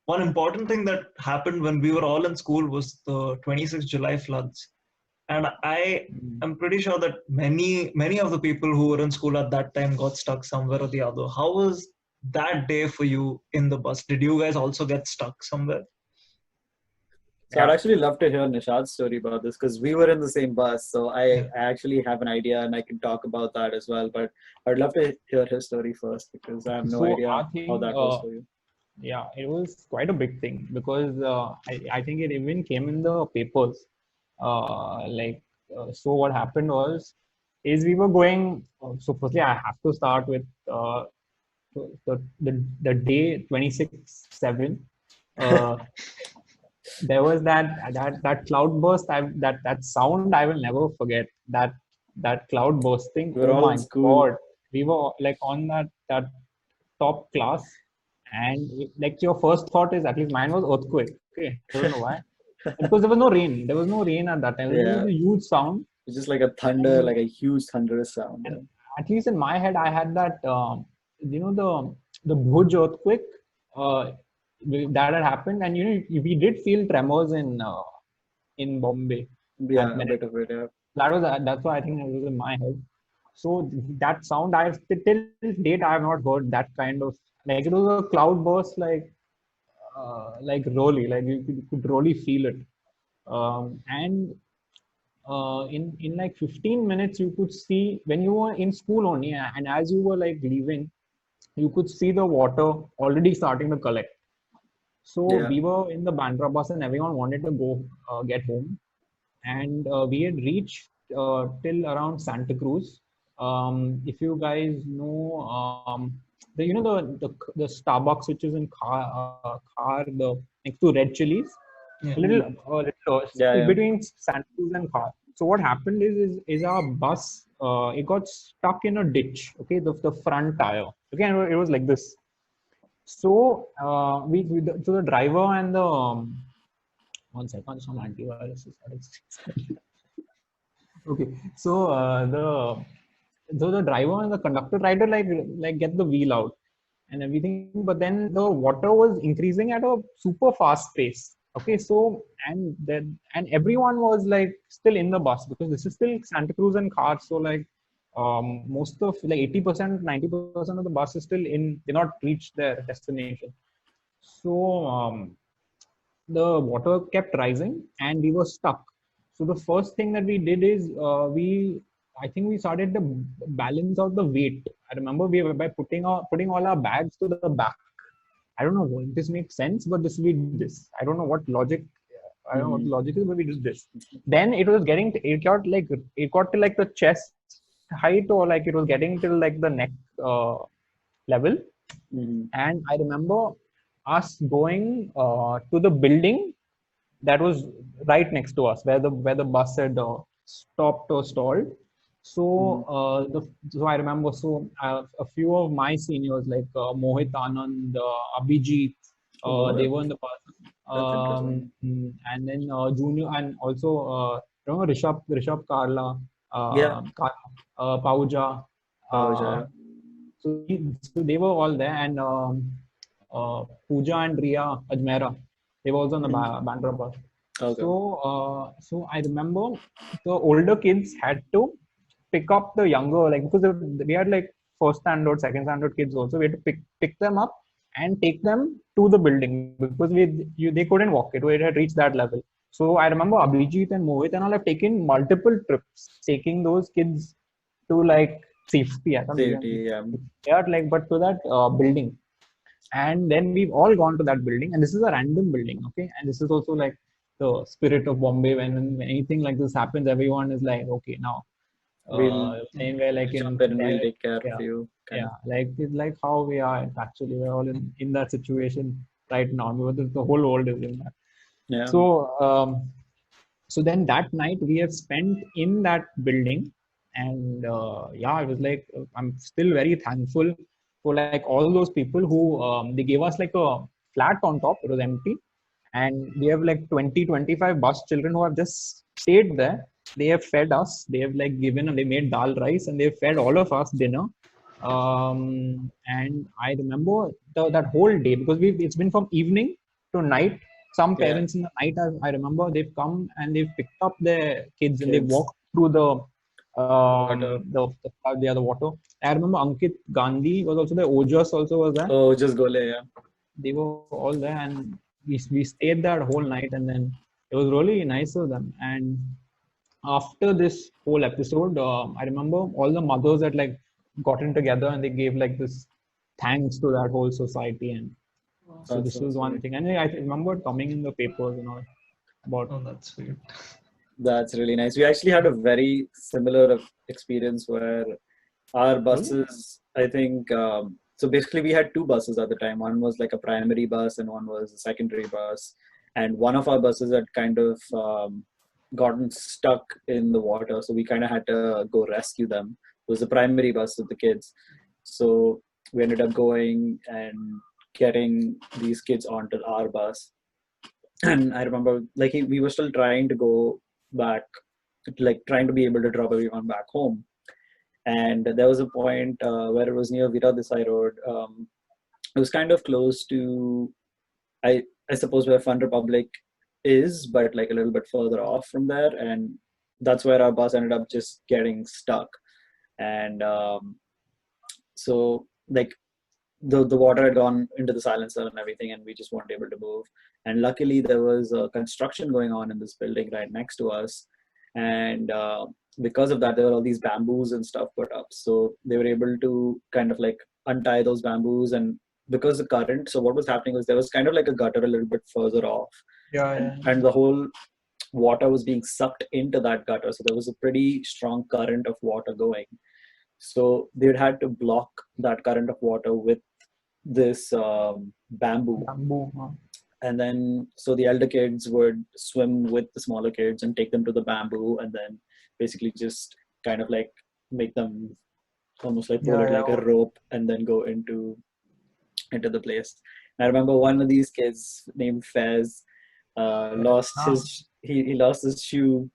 one important thing that happened when we were all in school was the 26th July floods. And I am pretty sure that many of the people who were in school at that time got stuck somewhere or the other. How was that day for you in the bus? Did you guys also get stuck somewhere? So I'd actually love to hear Nishad's story about this because we were in the same bus. So I actually have an idea and I can talk about that as well. But I'd love to hear his story first because I have no idea how that was for you. Yeah, it was quite a big thing because I think it even came in the papers. So what happened was, is we were going. So firstly, I have to start with the day 26/7. There was that cloud burst. That sound I will never forget. That cloud bursting. We were all in school. God, we were like on that top class, and like your first thought is, at least mine was earthquake. Okay, I don't know why. Because there was no rain. There was no rain at that time. It was a huge sound. It's just like a thunder, like a huge thunderous sound. And at least in my head, I had that the Bhuj earthquake that had happened, and we did feel tremors in Bombay. Yeah, a bit of it. Yeah. That's why I think it was in my head. So that sound, till date I have not heard that kind of, like, it was a cloud burst, like really, like you could really feel it. In like 15 minutes you could see, when you were in school only, and as you were like leaving, you could see the water already starting to collect. So we were in the Bandra bus and everyone wanted to go get home, and we had reached till around Santa Cruz. If you guys know, the Starbucks which is in the next to Red Chilies, a little between Santa Cruz and Khar. So what happened is our bus it got stuck in a ditch. Okay, the front tire. Okay, and it was like this. So so the driver and the 1 second, some antivirus is okay. So the driver and the conductor tried to like get the wheel out and everything, but then the water was increasing at a super fast pace. Okay, so and everyone was like still in the bus because this is still Santa Cruz and Khar. So like most of like 80%, 90% of the bus is still in. They not reached their destination. So the water kept rising and we were stuck. So the first thing that we did is I think we started to balance out the weight. I remember we were by putting all our bags to the back. I don't know if this makes sense, but we did this. I don't know what logic. I don't know what logic is, but we did this. Then it got to like the chest height, or like it was getting till like the neck level. And I remember us going to the building that was right next to us, where the bus had stopped or stalled. So so I remember, a few of my seniors like Mohit, Anand, Abhijit, they were in the bus. And then junior, and also Rishabh Karla, Pauja. So they were all there, and Pooja and Riya Ajmera, they were also on the Bandra bus. Okay. So I remember the older kids had to pick up the younger, like, because we had like first standard, second standard kids also. We had to pick them up and take them to the building because they couldn't walk it. It had reached that level. So I remember Abhijit and Mohit and all have taken multiple trips, taking those kids to like safety. But to that building. And then we've all gone to that building, and this is a random building, okay? And this is also like the spirit of Bombay. When anything like this happens, everyone is like, okay, now same way, like jump in and we'll take care of you. Like it's like how we are actually. We're all in that situation right now. The whole world is in that. Yeah. So then that night we have spent in that building, and it was like, I'm still very thankful for like all those people who they gave us like a flat on top. It was empty, and we have like 20-25 bus children who have just stayed there. They have fed us. They have like they made dal rice, and they fed all of us dinner. And I remember that whole day, because it's been from evening to night. Some Yeah. parents in the night, I remember, they've come and they've picked up their kids and they walked through the water. I remember Ankit Gandhi was also there. Ojas also was there. Oh, just Gole, yeah. They were all there, and we stayed that whole night, and then it was really nice of them. And after this whole episode, I remember all the mothers had like gotten together and they gave like this thanks to that whole society. And so this was one thing. And I remember it coming in the papers and all about. Oh, that's sweet. That's really nice. We actually had a very similar experience where our buses, I think, so basically we had two buses at the time. One was like a primary bus and one was a secondary bus. And one of our buses had kind of gotten stuck in the water. So we kind of had to go rescue them. It was the primary bus with the kids. So we ended up going and getting these kids onto our bus. And I remember like we were still trying to go back, like trying to be able to drop everyone back home. And there was a point where it was near Vira Desai Road. It was kind of close to, I suppose, where Fun Republic is, but like a little bit further off from there. And that's where our bus ended up just getting stuck. And so like the water had gone into the silencer and everything, and we just weren't able to move. And luckily there was a construction going on in this building right next to us. And because of that, there were all these bamboos and stuff put up. So they were able to kind of like untie those bamboos. And because the current, so what was happening was there was kind of like a gutter a little bit further off. And the whole water was being sucked into that gutter. So there was a pretty strong current of water going. So they'd had to block that current of water with this bamboo. And then, so the elder kids would swim with the smaller kids and take them to the bamboo, and then basically just kind of like make them almost like pull it like a rope and then go into the place. And I remember one of these kids named Fez lost he lost his shoe,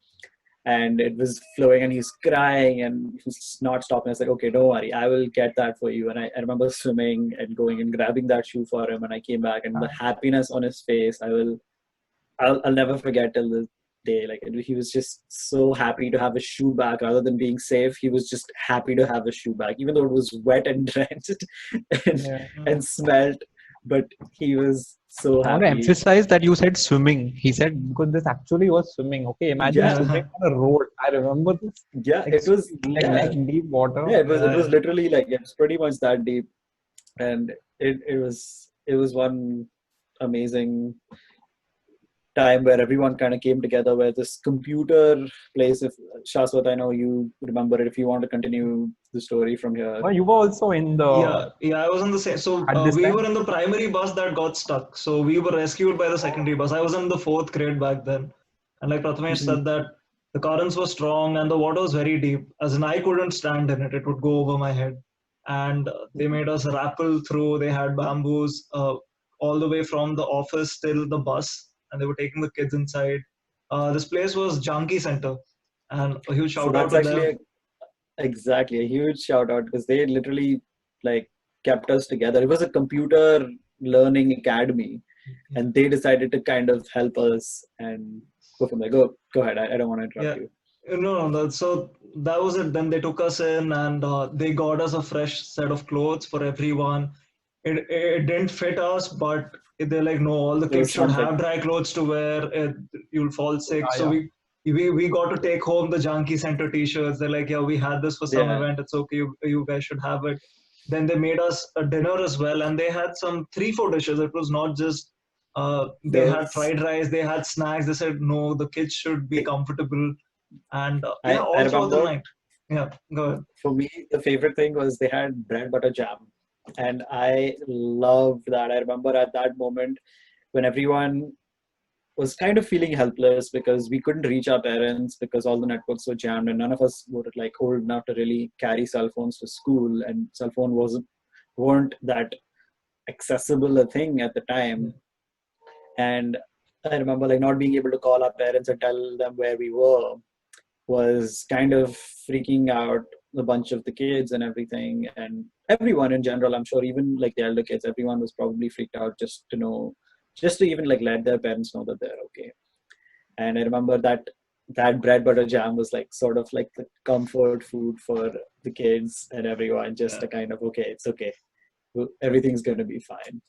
and it was flowing and he's crying and he's not stopping. I was like, okay, don't worry, I will get that for you. And I remember swimming and going and grabbing that shoe for him, and I came back, and the happiness on his face, I'll never forget till this day. Like he was just so happy to have his shoe back. Rather than being safe, he was just happy to have his shoe back, even though it was wet and drenched and smelled, but he was so happy. I want to emphasize that you said swimming. He said, because this actually was swimming. Okay, imagine swimming on a road. I remember this. Yeah, like, it was like neck deep water. Yeah, it was literally like, it's pretty much that deep. And it was one amazing time where everyone kind of came together, where this computer place, if Shaswat, I know you remember it, if you want to continue the story from here. Well, you were also in the... Yeah, I was in the same. So we were in the primary bus that got stuck. So we were rescued by the secondary bus. I was in the 4th grade back then. And like Prathamesh said, that the currents were strong and the water was very deep. As in, I couldn't stand in it. It would go over my head. And they made us rappel through. They had bamboos all the way from the office till the bus. And they were taking the kids inside. This place was Janki Center, and a huge shout out to them. Exactly, a huge shout out, because they literally like kept us together. It was a computer learning academy, and they decided to kind of help us and go from there. Go ahead. I don't want to interrupt you. No. So that was it. Then they took us in, and they got us a fresh set of clothes for everyone. It didn't fit us, but they're like, no, all the kids should have dry clothes to wear. You'll fall sick. So we got to take home the Janki Center t-shirts. They're like, yeah, we had this for some event. It's okay. You guys should have it. Then they made us a dinner as well. And they had some 3-4 dishes. It was not just, they had fried rice. They had snacks. They said, no, the kids should be comfortable. And all throughout the night. Yeah, go ahead. For me, the favorite thing was they had bread butter jam. And I loved that. I remember at that moment when everyone was kind of feeling helpless because we couldn't reach our parents because all the networks were jammed, and none of us were like old enough to really carry cell phones to school, and cell phone weren't that accessible a thing at the time. And I remember like not being able to call our parents and tell them where we were was kind of freaking out a bunch of the kids and everything, and everyone in general. I'm sure even like the elder kids, everyone was probably freaked out just to know just to even like let their parents know that they're okay. And I remember that bread butter jam was like sort of like the comfort food for the kids and everyone, just to kind of, okay, it's okay, everything's going to be fine.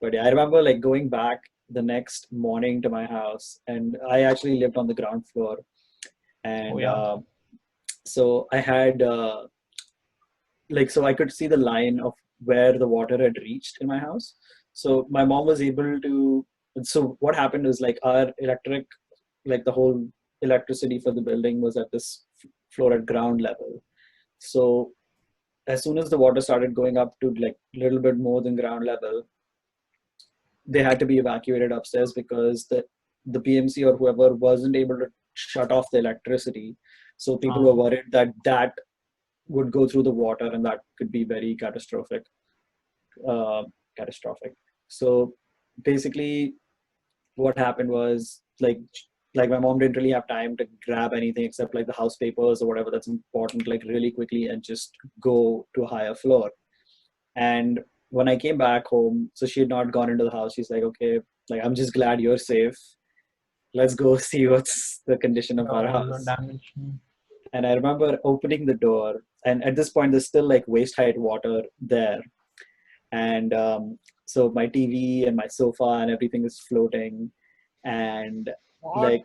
But yeah, I remember like going back the next morning to my house, and I actually lived on the ground floor, and so I had like, so I could see the line of where the water had reached in my house. So my mom was able to, so what happened is like our electric, like the whole electricity for the building was at this floor at ground level. So as soon as the water started going up to like a little bit more than ground level, they had to be evacuated upstairs because the PMC or whoever wasn't able to shut off the electricity. So people were worried that would go through the water, and that could be very catastrophic. So basically what happened was like my mom didn't really have time to grab anything except like the house papers or whatever that's important, like really quickly, and just go to a higher floor. And when I came back home, so she had not gone into the house. She's like, okay, like, I'm just glad you're safe. Let's go see what's the condition of our house. And I remember opening the door, and at this point, there's still like waist height water there. And so my TV and my sofa and everything is floating. And like,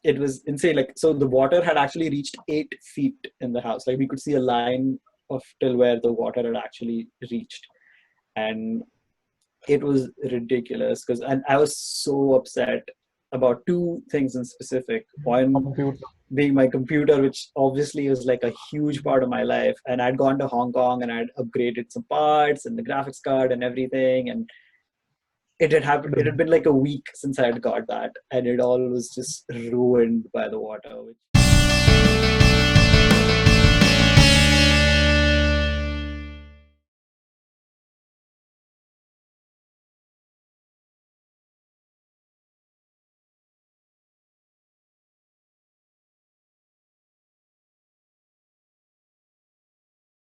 it was insane. Like, so the water had actually reached 8 feet in the house. Like, we could see a line of till where the water had actually reached. And it was ridiculous because, and I was so upset about 2 things in specific. One being my computer, which obviously was like a huge part of my life. And I'd gone to Hong Kong and I'd upgraded some parts and the graphics card and everything. And it had happened. It had been like a week since I had got that, and it all was just ruined by the water. Which